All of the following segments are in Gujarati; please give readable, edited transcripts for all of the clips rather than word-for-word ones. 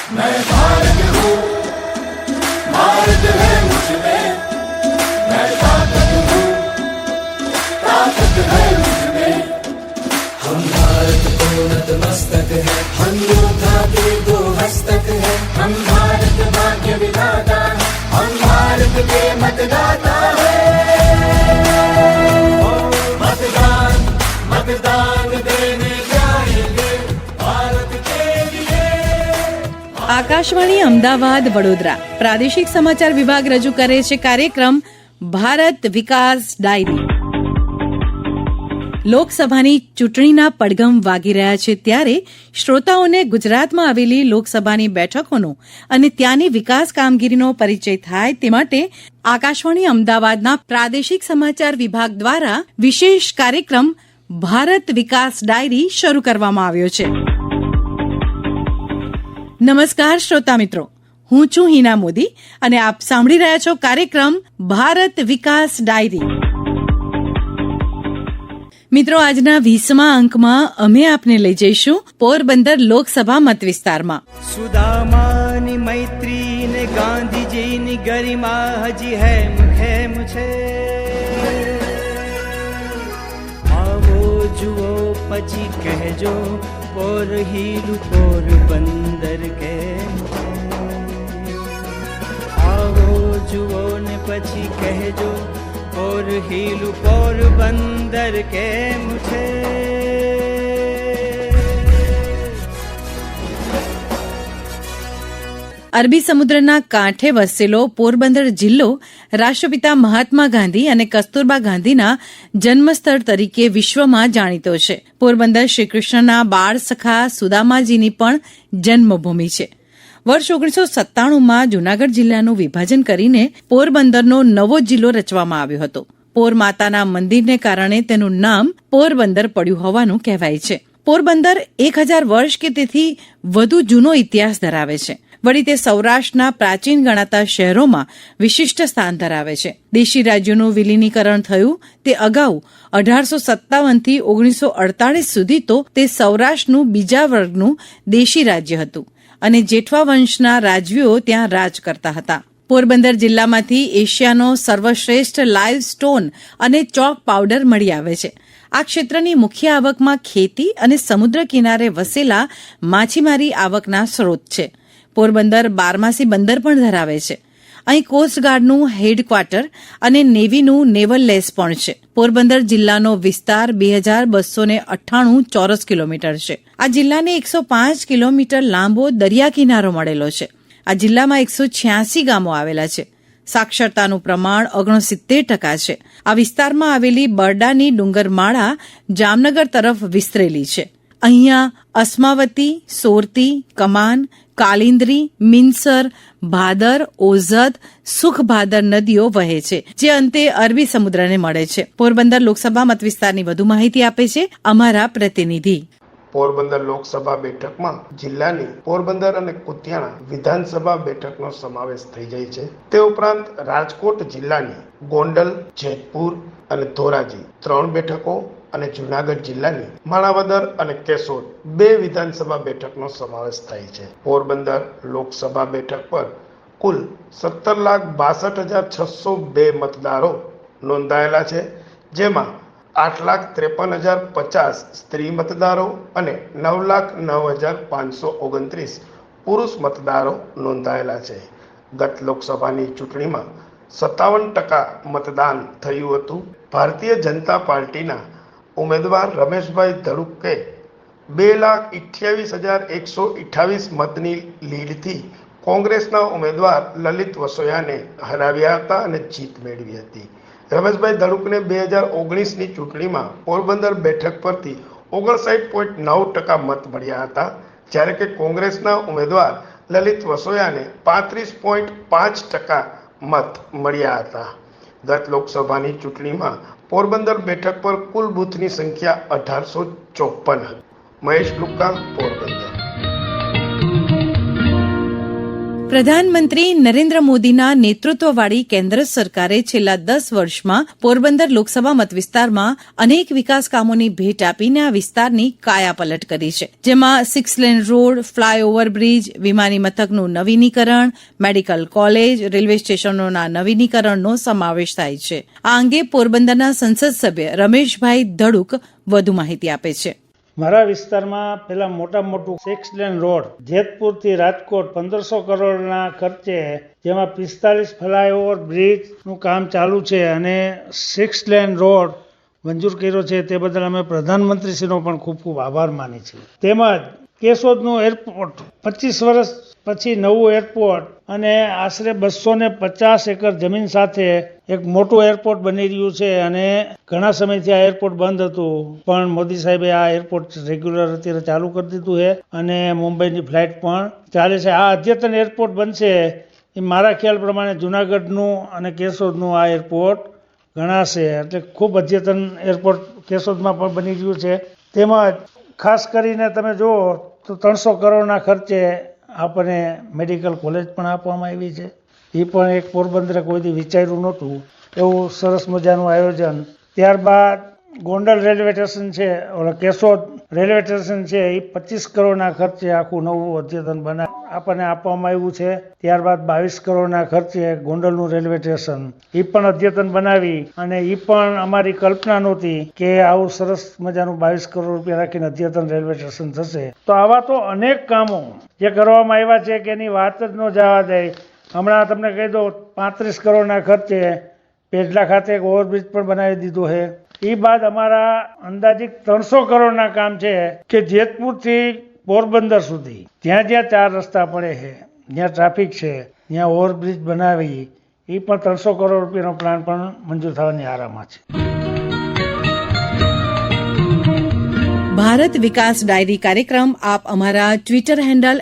मैं भारत हूँ, भारत है मुझमें, मैं ताकत हूँ, ताकत है मुझमें। हम भारत को नतमस्तक है, हम योद्धा के दो हस्तक है, हम भारत भाग्य विधाता है, हम भारत के मतदाता है। मतदान मतदान देने जाएंगे भारत के लिए। આકાશવાણી અમદાવાદ વડોદરા પ્રાદેશિક સમાચાર વિભાગ રજૂ કરે છે કાર્યક્રમ ભારત વિકાસ ડાયરી. લોકસભાની ચૂંટણીના પડઘમ વાગી રહ્યા છે ત્યારે શ્રોતાઓને ગુજરાતમાં આવેલી લોકસભાની બેઠકોનો અને ત્યાંની વિકાસ કામગીરીનો પરિચય થાય તે માટે આકાશવાણી અમદાવાદના પ્રાદેશિક સમાચાર વિભાગ દ્વારા વિશેષ કાર્યક્રમ ભારત વિકાસ ડાયરી શરૂ કરવામાં આવ્યો છે. નમસ્કાર શ્રોતા મિત્રો, હું છું હિના મોદી અને આપ સાંભળી રહ્યા છો કાર્યક્રમ ભારત વિકાસ ડાયરી. મિત્રો, આજના 20મા અંકમાં અમે આપને લઈ જઈશું પોરબંદર લોકસભા મતવિસ્તારમાં. સુદામાની મૈત્રી ને ગાંધીજીની ગરિમા હજી હે મુખે આવો જુઓ પછી કહેજો પોર હીરું પોરબંદર કે આવો જુઓ ને પછી કહેજો और हीलू पोरबंदर के मुझे. અરબી સમુદ્રના કાંઠે વસેલો પોરબંદર જિલ્લો રાષ્ટ્રપિતા મહાત્મા ગાંધી અને કસ્તુરબા ગાંધીના જન્મસ્થળ તરીકે વિશ્વમાં જાણીતો છે. પોરબંદર શ્રીકૃષ્ણના બાળ સખા સુદામાજીની પણ જન્મભૂમિ છે. વર્ષ 1997માં જૂનાગઢ જિલ્લાનું વિભાજન કરીને પોરબંદરનો નવો જિલ્લો રચવામાં આવ્યો હતો. પોર માતાના મંદિરને કારણે તેનું નામ પોરબંદર પડ્યું હોવાનું કહેવાય છે. પોરબંદર 1000 વર્ષ કે તેથી વધુ જૂનો ઇતિહાસ ધરાવે છે. વળી તે સૌરાષ્ટ્રના પ્રાચીન ગણાતા શહેરોમાં વિશિષ્ટ સ્થાન ધરાવે છે. દેશી રાજ્યોનું વિલીનીકરણ થયું તે અગાઉ 1857થી 1948 સુધી તો તે સૌરાષ્ટ્રનું બીજા વર્ગનું દેશી રાજ્ય હતું અને જેઠવા વંશના રાજવીઓ ત્યાં રાજ કરતા હતા. પોરબંદર જિલ્લામાંથી એશિયાનો સર્વશ્રેષ્ઠ લાઇવ સ્ટોન અને ચોક પાવડર મળી આવે છે. આ ક્ષેત્રની મુખ્ય આવકમાં ખેતી અને સમુદ્ર કિનારે વસેલા માછીમારી આવકના સ્ત્રોત છે. પોરબંદર બારમાસી બંદર પણ ધરાવે છે. અહીં કોસ્ટગાર્ડનું હેડક્વાર્ટર અને નેવીનું નેવલ લેસ પણ છે. પોરબંદર જિલ્લાનો વિસ્તાર 2298 ચોરસ કિલોમીટર છે. આ જિલ્લાને 105 કિલોમીટર લાંબો દરિયા કિનારો મળેલો છે. આ જિલ્લામાં 186 ગામો આવેલા છે. સાક્ષરતાનું પ્રમાણ 69% છે. આ વિસ્તારમાં આવેલી બરડાની ડુંગરમાળા જામનગર તરફ વિસ્તરેલી છે. અહીંયા અસ્માવતી, સોરતી, કમાન, કાલિંદરી, મિનસર, ભાદર, ઓઝદ, સુખભાદર નદીઓ વહે છે, જે અંતે અરબી સમુદ્રને મળે છે. પોરબંદર લોકસભા મતવિસ્તારની વધુ માહિતી આપે છે અમારા પ્રતિનિધિ. પોરબંદર લોકસભા બેઠકમાં જિલ્લાની પોરબંદર અને કુતિયાણા વિધાનસભા બેઠકનો સમાવેશ થઈ જાય છે. તે ઉપરાંત રાજકોટ જિલ્લાની ગોંડલ, જેતપુર અને ધોરાજી 3 બેઠકો અને જૂનાગઢ જિલ્લાની માણાવદર અને કેશોદ 2 વિધાનસભા બેઠકનો સમાવેશ થાય છે. પોરબંદર લોકસભા બેઠક પર કુલ 17,62,602 મતદારો નોંધાયેલા છે, જેમાં 8,53,050 સ્ત્રી મતદારો અને 9,09,529 પુરુષ મતદારો નોંધાયેલા છે. ગત લોકસભાની ચૂંટણીમાં 57% મતદાન થયું હતું. ભારતીય જનતા પાર્ટીના ઉમેદવાર રમેશભાઈ ધડુકે 2,28,128 મતની લીડથી કોંગ્રેસના ઉમેદવાર લલિત વસોયાને હરાવ્યા હતા અને જીત મેળવી હતી. રમેશભાઈ ધડુકને 2019ની ચૂંટણીમાં પોરબંદર બેઠક પરથી 59.9% મત મળ્યા હતા, જ્યારે કે કોંગ્રેસના ઉમેદવાર લલિત વસોયાને 35.5% મત મળ્યા હતા. ગત લોકસભાની ચૂંટણીમાં પોરબંદર બેઠક પર કુલ બૂથની સંખ્યા 1854 હતી. મહેશ લુક્કા, પોરબંદર. પ્રધાનમંત્રી નરેન્દ્ર મોદીના નેતૃત્વવાળી કેન્દ્ર સરકારે છેલ્લા 10 વર્ષમાં પોરબંદર લોકસભા મતવિસ્તારમાં અનેક વિકાસ કામોની ભેટ આપીને આ વિસ્તારની કાયાપલટ કરી છે, જેમાં 6 લેન રોડ, ફ્લાયઓવર બ્રિજ, વિમાની મથકનું નવીનીકરણ, મેડિકલ કોલેજ, રેલવે સ્ટેશનોના નવીનીકરણનો સમાવેશ થાય છે. આ અંગે પોરબંદરના સંસદ સભ્ય રમેશભાઈ ધડુક વધુ માહિતી આપે છે. મારા વિસ્તારમાં પેલા મોટું 6 લેન રોડ જેતપુરથી રાજકોટ 1500 કરોડના ખર્ચે, જેમાં 45 ફ્લાયઓવર બ્રિજનું કામ ચાલુ છે અને 6 લેન રોડ મંજૂર કર્યો છે. તે બદલ અમે પ્રધાનમંત્રીશ્રીનો પણ ખૂબ ખૂબ આભાર માની છીએ. તેમજ કેશોદનું એરપોર્ટ 25 વર્ષ પછી નવું એરપોર્ટ અને આશરે 250 એકર જમીન સાથે એક મોટું એરપોર્ટ બની રહ્યું છે અને ઘણા સમયથી આ એરપોર્ટ બંધ હતું, પણ મોદી સાહેબે આ એરપોર્ટ રેગ્યુલર અત્યારે ચાલુ કરી દીધું છે અને મુંબઈની ફ્લાઇટ પણ ચાલે છે. આ અદ્યતન એરપોર્ટ બનશે એ મારા ખ્યાલ પ્રમાણે જુનાગઢનું અને કેશોદનું આ એરપોર્ટ ગણાશે, એટલે ખૂબ અદ્યતન એરપોર્ટ કેશોદમાં પણ બની રહ્યું છે. તેમજ ખાસ કરીને તમે જુઓ તો 300 કરોડના ખર્ચે આપણને મેડિકલ કોલેજ પણ આપવામાં આવી છે. એ પણ એક પોરબંદરે કોઈથી વિચાર્યું નહોતું એવું સરસ મજાનું આયોજન. ત્યારબાદ ગોંડલ રેલવે સ્ટેશન છે, કેશોદ રેલવે સ્ટેશન છે, એ 25 કરોડના ખર્ચે આખું નવું અદ્યતન આપણને આપવામાં આવ્યું છે. ત્યારબાદ 22 કરોડના ખર્ચે ગોંડલનું રેલવે સ્ટેશન એ પણ અદ્યતન બનાવી, અને એ પણ અમારી કલ્પના નહોતી કે આવું સરસ મજાનું 22 કરોડ રૂપિયા રાખીને અદ્યતન રેલવે સ્ટેશન થશે. તો આવા તો અનેક કામો જે કરવામાં આવ્યા છે કે એની વાત જ ન જવા દે. હમણાં તમને કહી દો 35 કરોડના ખર્ચે પેડલા ખાતે એક ઓવરબ્રિજ પણ બનાવી દીધો છે. એ બાદ અમારા અંદાજિત 300 કરોડના કામ છે કે જેતપુરથી પોરબંદર સુધી જ્યાં જ્યાં 4 રસ્તા પડે છે, જ્યાં ટ્રાફિક છે, ત્યાં ઓવરબ્રિજ બનાવી, એ પણ 300 કરોડ રૂપિયાનો પ્લાન પણ મંજૂર થવાની આરામાં છે. ભારત વિકાસ ડાયરી કાર્યક્રમ આપ અમારા ટ્વિટર હેન્ડલ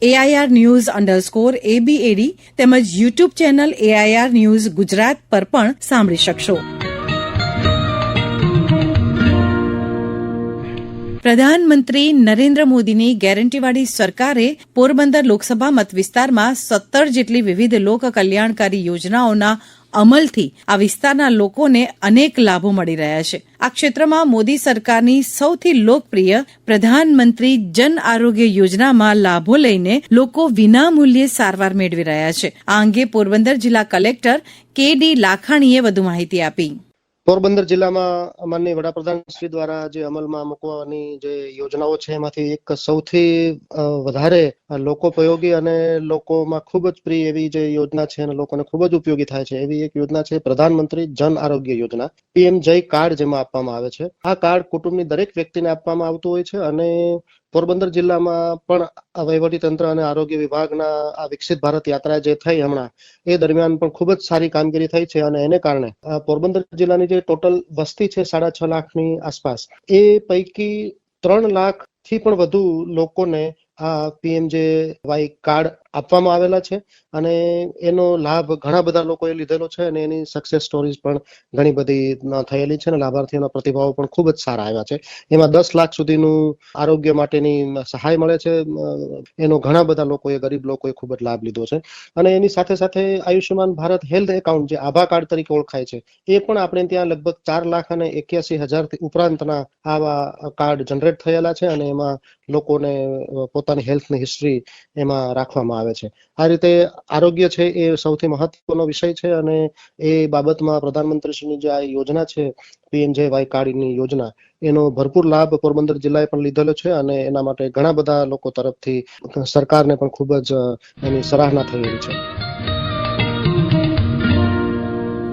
@AIRnews_ABAD તેમજ YouTube channel AIR news Gujarat પર પણ સાંભળી શકશો. પ્રધાનમંત્રી નરેન્દ્ર મોદીની ગેરંટીવાળી સરકારે પોરબંદર લોકસભા મતવિસ્તારમાં 17 જેટલી વિવિધ લોક કલ્યાણકારી યોજનાઓના અમલથી આ વિસ્તારના લોકોને અનેક લાભો મળી રહ્યા છે. આ ક્ષેત્રમાં મોદી સરકારની સૌથી લોકપ્રિય પ્રધાનમંત્રી જન આરોગ્ય યોજનામાં લાભો લઈને લોકો વિનામૂલ્યે સારવાર મેળવી રહ્યા છે. આ અંગે પોરબંદર જિલ્લા કલેક્ટર KD લાખાણીએ વધુ માહિતી આપી. પોરબંદર જિલ્લામાં માનનીય વડાપ્રધાન શ્રી દ્વારા જે અમલમાં મૂકવાની જે યોજનાઓ છે એમાંથી એક સૌથી વધારે લોકોપયોગી અને લોકોમાં ખૂબ જ પ્રિય એવી જે યોજના છે અને લોકોને ખૂબ જ ઉપયોગી થાય છે એવી એક યોજના છે પ્રધાનમંત્રી જન આરોગ્ય યોજના, PMJY કાર્ડ જેમાં આપવામાં આવે છે. આ કાર્ડ કુટુંબની દરેક વ્યક્તિને આપવામાં આવતું હોય છે અને પોરબંદર જિલ્લામાં પણ વહીવટી તંત્ર અને આરોગ્ય વિભાગના આ વિકસિત ભારત યાત્રા જે થઈ હમણાં, એ દરમિયાન પણ ખૂબ જ સારી કામગીરી થઈ છે અને એને કારણે પોરબંદર જિલ્લાની જે ટોટલ વસ્તી છે 6.5 લાખની આસપાસ, એ પૈકી 3 લાખથી પણ વધુ લોકોને આ PMJY કાર્ડ આપવામાં આવેલા છે અને એનો લાભ ઘણા બધા લોકોએ લીધેલો છે અને એની સક્સેસ સ્ટોરીઝ પણ ઘણી બધી થયેલી છે અને લાભાર્થીઓના પ્રતિભાવો પણ ખૂબ જ સારા આવ્યા છે. એમાં 10 લાખ સુધીનું આરોગ્ય માટેની સહાય મળે છે. એનો ઘણા બધા લોકોએ, ગરીબ લોકોએ ખૂબ જ લાભ લીધો છે. અને એની સાથે સાથે આયુષ્યમાન ભારત હેલ્થ એકાઉન્ટ જે આભા કાર્ડ તરીકે ઓળખાય છે, એ પણ આપણે ત્યાં લગભગ 4,81,000 ઉપરાંતના આવા કાર્ડ જનરેટ થયેલા છે અને એમાં લોકોને પોતાની હેલ્થની હિસ્ટ્રી એમાં રાખવામાં આવે છે. આ રીતે આરોગ્ય છે એ સૌથી મહત્વનો વિષય છે અને એ બાબતમાં પ્રધાનમંત્રીશ્રીની જે આ યોજના છે PMJY કાર્ડની યોજના, એનો ભરપૂર લાભ પોરબંદર જિલ્લાએ પણ લીધેલો છે અને એના માટે ઘણા બધા લોકો તરફથી સરકારને પણ ખૂબ જ એની સરાહના થયેલી છે.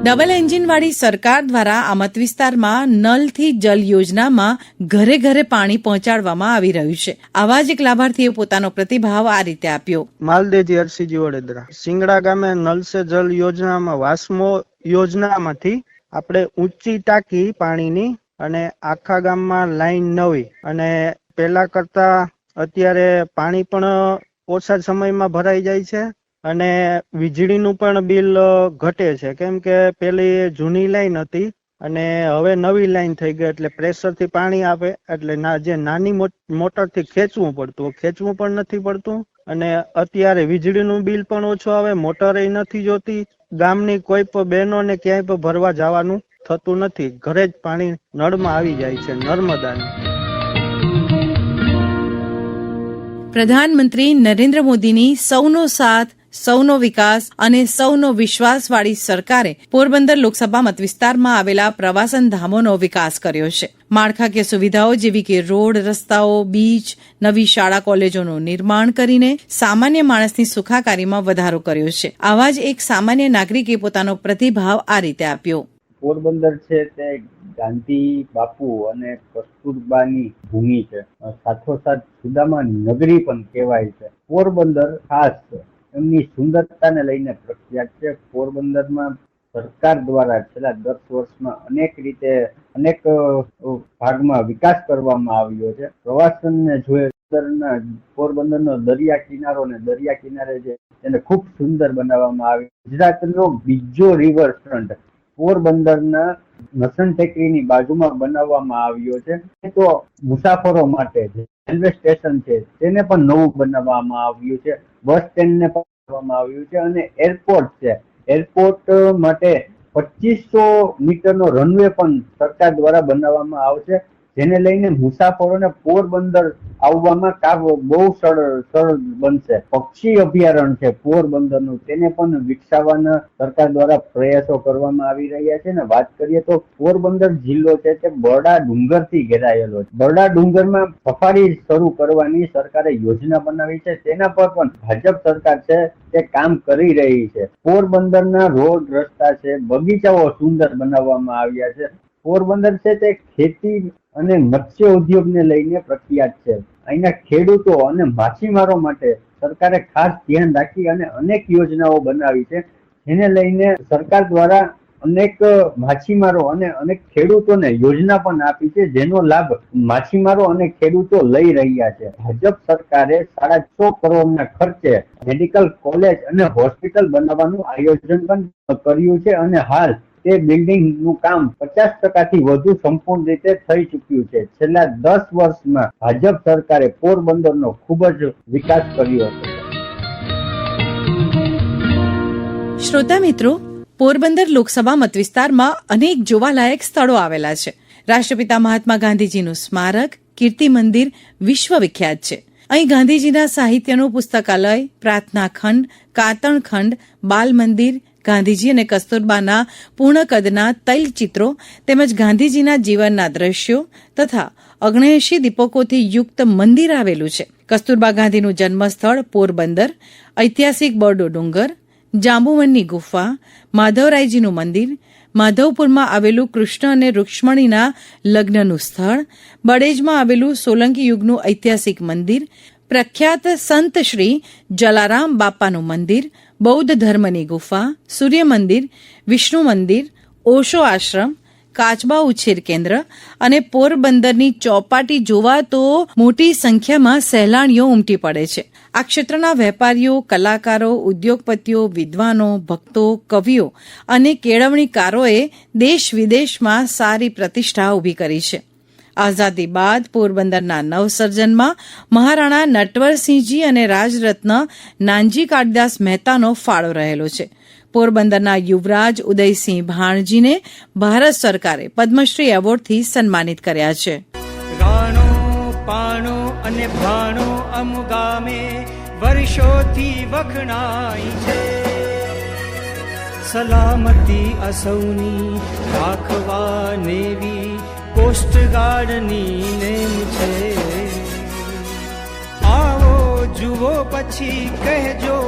ડબલ એન્જિનવાળી સરકાર દ્વારા આ મત વિસ્તારમાં નલથી જલ યોજનામાં ઘરે ઘરે પાણી પહોંચાડવામાં આવી રહ્યું છે. આવા જ એક લાભાર્થીએ પોતાનો પ્રતિભાવ આ રીતે આપ્યો. માલદેજી અરસીજી વડોદરા. સિંગડા ગામે નલ સે જલ યોજનામાં વાસ્મો યોજનામાંથી આપણે ઊંચી ટાંકી પાણીની અને આખા ગામમાં લાઈન નવી, અને પેલા કરતા અત્યારે પાણી પણ ઓછા સમયમાં ભરાઈ જાય છે અને વીજળીનું પણ બિલ ઘટે છે, કેમ કે પેલી જૂની લાઈન હતી અને હવે નવી લાઈન થઈ ગઈ એટલે પ્રેશરથી પાણી આપે એટલે જે નાની મોટરથી ખેંચવું પણ નથી પડતું અને અત્યારે વીજળીનું બિલ પણ ઓછું આવે, મોટરે નથી જોતી, ગામની કોઈ પણ બહેનોને ક્યાંય પણ ભરવા જવાનું થતું નથી, ઘરે જ પાણી નળમાં આવી જાય છે નર્મદાનું. પ્રધાનમંત્રી નરેન્દ્ર મોદીની સૌનો સાથ, સૌનો વિકાસ અને સૌનો વિશ્વાસવાળી સરકારે પોરબંદર લોકસભા મતવિસ્તારમાં આવેલા પ્રવાસન ધામોનો વિકાસ કર્યો છે. માળખાકીય સુવિધાઓ જેવી કે રોડ, રસ્તાઓ, બીચ, નવી શાળા કોલેજોનું નિર્માણ કરીને સામાન્ય માણસની સુખાકારીમાં વધારો કર્યો છે. આવા જ એક સામાન્ય નાગરિકે પોતાનો પ્રતિભાવ આ રીતે આપ્યો. પોરબંદર છે તે ગાંધી બાપુ અને કસ્તુરબાની ભૂમિ છે, સાથોસાથ સુદામા નગરી પણ કહેવાય છે. પોરબંદર ખાસ એમની સુંદરતાને લઈને પ્રખ્યાત છે. પોરબંદરમાં સરકાર દ્વારા છેલ્લા 10 વર્ષમાં અનેક રીતે અનેક ભાગમાં વિકાસ કરવામાં આવ્યો છે. પ્રવાસનને જોઈએ પોરબંદરનો દરિયા કિનારો ને દરિયા કિનારે જે એને ખૂબ સુંદર બનાવવામાં આવ્યો. ગુજરાતનો બીજો રિવરફ્રન્ટ પોરબંદરના નસન ટેકરીની બાજુમાં બનાવવામાં આવ્યો છે. તો મુસાફરો માટે રેલવે સ્ટેશન છે તેને પણ નવું બનાવવામાં આવ્યું છે, બસ સ્ટેન્ડ ને પણ બનાવવામાં આવ્યું છે અને એરપોર્ટ છે. એરપોર્ટ માટે 2500 મીટરનો રનવે પણ સરકાર દ્વારા બનાવવામાં આવશે, જેને લઈને મુસાફરોને પોરબંદર આવવામાં બહુ સરળ બનશે. પક્ષી અભયારણ્ય છે પોરબંદરનું, તેને પણ વિકસાવવાના સરકાર દ્વારા પ્રયાસો કરવામાં આવી રહ્યા છે. ને વાત કરીએ તો પોરબંદર જિલ્લો છે તે બરડા ડુંગરથી ઘેરાયેલો છે. બરડા ડુંગરમાં સફારી શરૂ કરવાની સરકારે યોજના બનાવી છે, તેના પર પણ ભાજપ સરકાર છે તે કામ કરી રહી છે. પોરબંદરના રોડ, રસ્તા છે, બગીચાઓ સુંદર બનાવવામાં આવ્યા છે. પોરબંદર છે તે ખેતી અને મત્સ્ય ઉદ્યોગને લઈને પ્રખ્યાત છે. અહીંના ખેડૂતો અને માછીમારો માટે સરકારે ખાસ ધ્યાન રાખી અને અનેક યોજનાઓ બનાવી છે, જેને લઈને સરકાર દ્વારા અનેક માછીમારો અને અનેક ખેડૂતોને યોજના પણ આપી છે, જેનો લાભ માછીમારો અને ખેડૂતો લઈ રહ્યા છે. ભાજપ સરકારે 6.5 કરોડના ખર્ચે મેડિકલ કોલેજ અને હોસ્પિટલ બનાવવાનું આયોજન પણ કર્યું છે અને હાલ તે બિલ્ડિંગનું કામ 50% વધુ સંપૂર્ણ રીતે થઈ ચૂક્યું છે. છેલ્લા 10 વર્ષમાં ભાજપ સરકારે પોરબંદરનો ખૂબ જ વિકાસ કર્યો છે. શ્રોતા મિત્રો, પોરબંદર લોકસભા મતવિસ્તારમાં અનેક જોવાલાયક સ્થળો આવેલા છે. રાષ્ટ્રપિતા મહાત્મા ગાંધીજીનું સ્મારક, કીર્તિ મંદિર વિશ્વવિખ્યાત છે. અહીં ગાંધીજીના સાહિત્યનું પુસ્તકાલય, પ્રાર્થના ખંડ, કાતણ ખંડ, બાલ મંદિર, ગાંધીજી અને કસ્તુરબાના પૂર્ણ કદના તૈલચિત્રો તેમજ ગાંધીજીના જીવનના દ્રશ્યો તથા 79 દીપકોથી યુક્ત મંદિર આવેલું છે. કસ્તુરબા ગાંધીનું જન્મસ્થળ પોરબંદર, ઐતિહાસિક બરડો ડુંગર, જાંબુવનની ગુફા, માધવરાયજીનું મંદિર, માધવપુરમાં આવેલું કૃષ્ણ અને રૂક્ષ્મણીના લગ્નનું સ્થળ, બડેજમાં આવેલું સોલંકી યુગનું ઐતિહાસિક મંદિર, પ્રખ્યાત સંત શ્રી જલારામ બાપાનું મંદિર, બૌદ્ધ ધર્મની ગુફા, સૂર્ય મંદિર, વિષ્ણુ મંદિર, ઓશો આશ્રમ, કાચબા ઉછેર કેન્દ્ર અને પોરબંદરની ચોપાટી જોવા તો મોટી સંખ્યામાં સહેલાણીઓ ઉમટી પડે છે. આ ક્ષેત્રના વેપારીઓ, કલાકારો, ઉદ્યોગપતિઓ, વિદ્વાનો, ભક્તો, કવિઓ અને કેળવણીકારોએ દેશ વિદેશમાં સારી પ્રતિષ્ઠા ઊભી કરી છે. આઝાદી બાદ પોરબંદરના નવસર્જનમાં મહારાણા નટવરસિંહજી અને રાજરત્ન નાનજી કાળીદાસ મહેતાનો ફાળો રહેલો છે. પોરબંદરના યુવરાજ ઉદયસિંહ ભાણજીને ભારત સરકારે પદ્મશ્રી એવોર્ડથી સન્માનિત કર્યા છે. રાણો પાણો અને ભાણો અમુગામે વર્ષોથી વખણાય છે, સલામતી અસૌની રાખવા નેવી કોસ્ટગાર્ડની નેમ છે. આવો જુઓ પછી કહેજો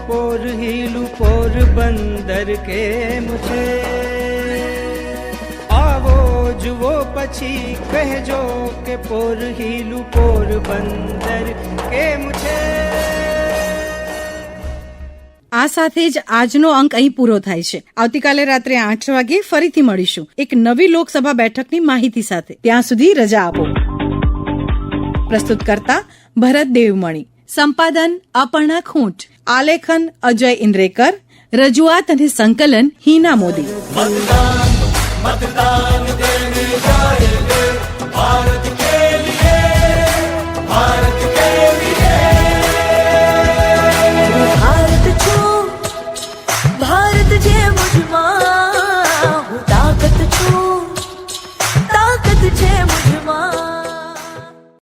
પોરહીલું પોરબંદર કેમ છે. આવો જુઓ પછી કહેજો કે પોરહીલું પોરબંદર કેમ છે. આ સાથે જ આજનો અંક અહીં પૂરો થાય છે. આવતીકાલે રાત્રે 8 વાગે ફરીથી મળીશું એક નવી લોકસભા બેઠકની માહિતી સાથે. ત્યાં સુધી રજા આપો. પ્રસ્તુત કરતા ભરત દેવમણી, સંપાદન અપર્ણા ખૂંટ, આલેખન અજય ઇન્દ્રેકર, રજૂઆત અને સંકલન હિના મોદી. मतदान मतदान देने जाएंगे.